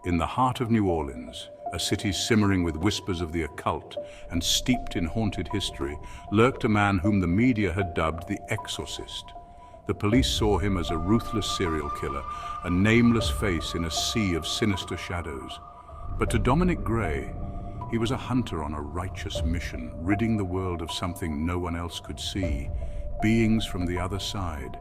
In the heart of New Orleans, a city simmering with whispers of the occult and steeped in haunted history, lurked a man whom the media had dubbed the Exorcist. The police saw him as a ruthless serial killer, a nameless face in a sea of sinister shadows. But to Dominic Gray, he was a hunter on a righteous mission, ridding the world of something no one else could see, beings from the other side.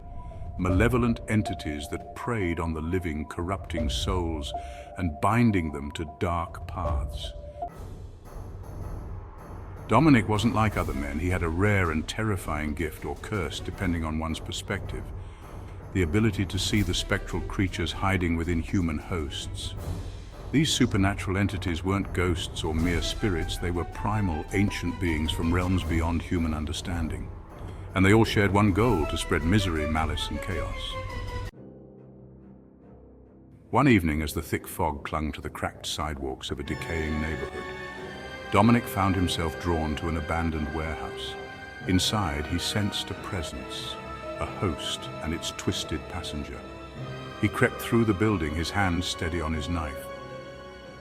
Malevolent entities that preyed on the living, corrupting souls and binding them to dark paths. Dominic wasn't like other men. He had a rare and terrifying gift, or curse, depending on one's perspective. The ability to see the spectral creatures hiding within human hosts. These supernatural entities weren't ghosts or mere spirits. They were primal, ancient beings from realms beyond human understanding. And they all shared one goal: to spread misery, malice, and chaos. One evening, as the thick fog clung to the cracked sidewalks of a decaying neighborhood, Dominic found himself drawn to an abandoned warehouse. Inside, he sensed a presence, a host and its twisted passenger. He crept through the building, his hand steady on his knife,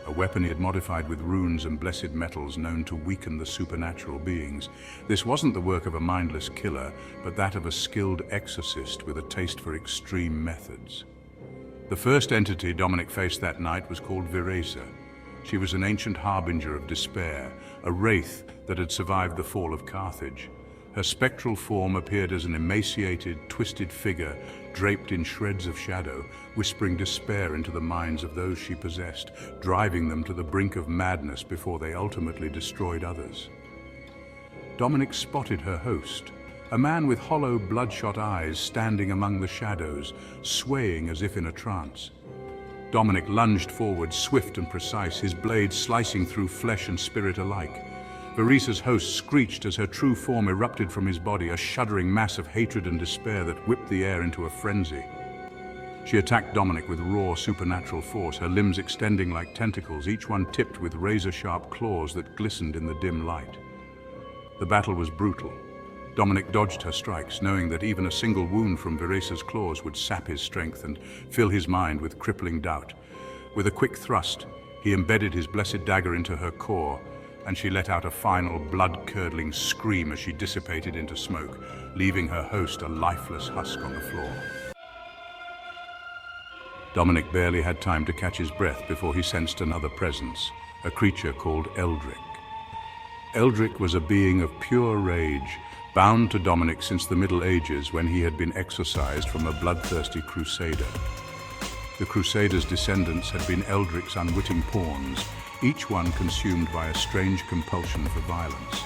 a weapon he had modified with runes and blessed metals known to weaken the supernatural beings. This wasn't the work of a mindless killer, but that of a skilled exorcist with a taste for extreme methods. The first entity Dominic faced that night was called Veresa. She was an ancient harbinger of despair, a wraith that had survived the fall of Carthage. Her spectral form appeared as an emaciated, twisted figure draped in shreds of shadow, whispering despair into the minds of those she possessed, driving them to the brink of madness before they ultimately destroyed others. Dominic spotted her host, a man with hollow, bloodshot eyes standing among the shadows, swaying as if in a trance. Dominic lunged forward, swift and precise, his blade slicing through flesh and spirit alike. Veresa's host screeched as her true form erupted from his body, a shuddering mass of hatred and despair that whipped the air into a frenzy. She attacked Dominic with raw, supernatural force, her limbs extending like tentacles, each one tipped with razor-sharp claws that glistened in the dim light. The battle was brutal. Dominic dodged her strikes, knowing that even a single wound from Veresa's claws would sap his strength and fill his mind with crippling doubt. With a quick thrust, he embedded his blessed dagger into her core, and she let out a final, blood-curdling scream as she dissipated into smoke, leaving her host a lifeless husk on the floor. Dominic barely had time to catch his breath before he sensed another presence, a creature called Eldrick. Eldrick was a being of pure rage, bound to Dominic since the Middle Ages when he had been exorcised from a bloodthirsty crusader. The crusader's descendants had been Eldrick's unwitting pawns, each one consumed by a strange compulsion for violence.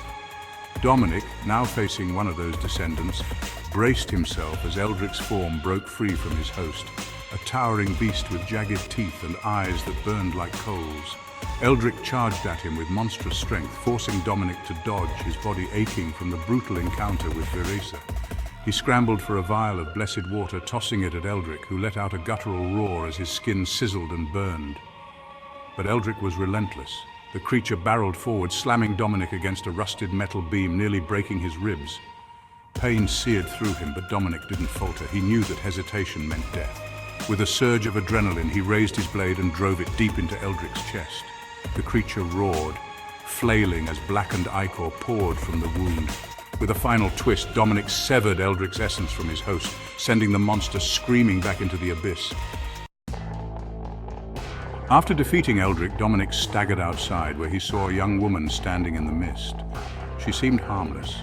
Dominic, now facing one of those descendants, braced himself as Eldrick's form broke free from his host, a towering beast with jagged teeth and eyes that burned like coals. Eldrick charged at him with monstrous strength, forcing Dominic to dodge, his body aching from the brutal encounter with Veresa. He scrambled for a vial of blessed water, tossing it at Eldrick, who let out a guttural roar as his skin sizzled and burned. But Eldrick was relentless. The creature barreled forward, slamming Dominic against a rusted metal beam, nearly breaking his ribs. Pain seared through him, but Dominic didn't falter. He knew that hesitation meant death. With a surge of adrenaline, he raised his blade and drove it deep into Eldrick's chest. The creature roared, flailing as blackened ichor poured from the wound. With a final twist, Dominic severed Eldrick's essence from his host, sending the monster screaming back into the abyss. After defeating Eldrick, Dominic staggered outside, where he saw a young woman standing in the mist. She seemed harmless,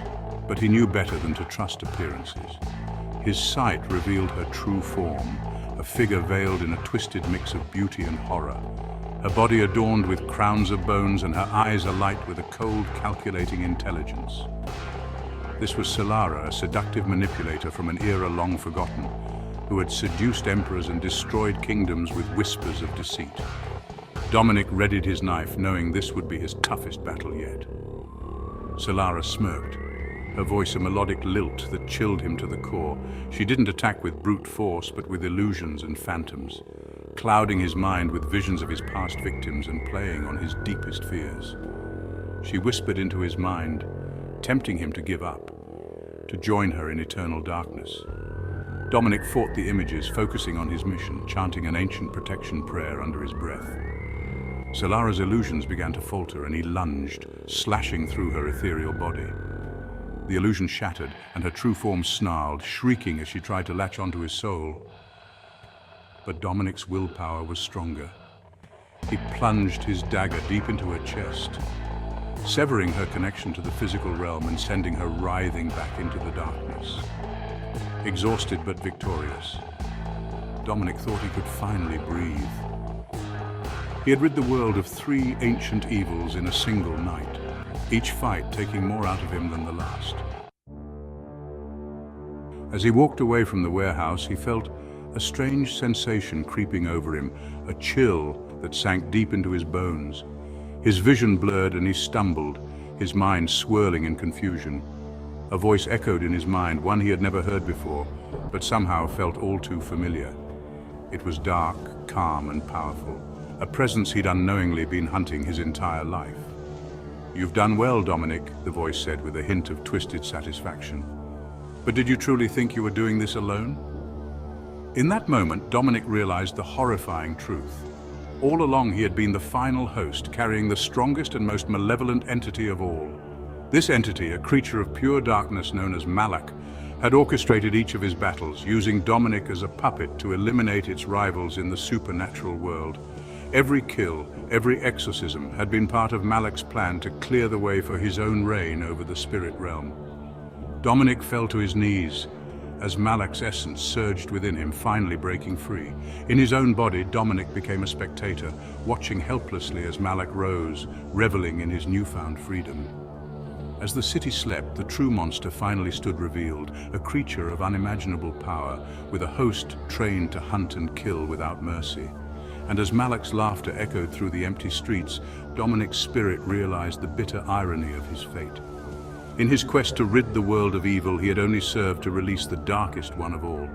but he knew better than to trust appearances. His sight revealed her true form, a figure veiled in a twisted mix of beauty and horror. Her body adorned with crowns of bones and her eyes alight with a cold, calculating intelligence. This was Solara, a seductive manipulator from an era long forgotten, who had seduced emperors and destroyed kingdoms with whispers of deceit. Dominic readied his knife, knowing this would be his toughest battle yet. Solara smirked, her voice a melodic lilt that chilled him to the core. She didn't attack with brute force, but with illusions and phantoms, clouding his mind with visions of his past victims and playing on his deepest fears. She whispered into his mind, tempting him to give up, to join her in eternal darkness. Dominic fought the images, focusing on his mission, chanting an ancient protection prayer under his breath. Solara's illusions began to falter and he lunged, slashing through her ethereal body. The illusion shattered and her true form snarled, shrieking as she tried to latch onto his soul. But Dominic's willpower was stronger. He plunged his dagger deep into her chest, severing her connection to the physical realm and sending her writhing back into the darkness. Exhausted but victorious, Dominic thought he could finally breathe. He had rid the world of 3 ancient evils in a single night, each fight taking more out of him than the last. As he walked away from the warehouse, he felt a strange sensation creeping over him, a chill that sank deep into his bones. His vision blurred and he stumbled, his mind swirling in confusion. A voice echoed in his mind, one he had never heard before, but somehow felt all too familiar. It was dark, calm and powerful, a presence he'd unknowingly been hunting his entire life. "You've done well, Dominic," the voice said with a hint of twisted satisfaction. "But did you truly think you were doing this alone?" In that moment, Dominic realized the horrifying truth. All along he had been the final host, carrying the strongest and most malevolent entity of all. This entity, a creature of pure darkness known as Malak, had orchestrated each of his battles, using Dominic as a puppet to eliminate its rivals in the supernatural world. Every kill, every exorcism had been part of Malak's plan to clear the way for his own reign over the spirit realm. Dominic fell to his knees as Malak's essence surged within him, finally breaking free. In his own body, Dominic became a spectator, watching helplessly as Malak rose, reveling in his newfound freedom. As the city slept, the true monster finally stood revealed, a creature of unimaginable power, with a host trained to hunt and kill without mercy. And as Malak's laughter echoed through the empty streets, Dominic's spirit realized the bitter irony of his fate. In his quest to rid the world of evil, he had only served to release the darkest one of all.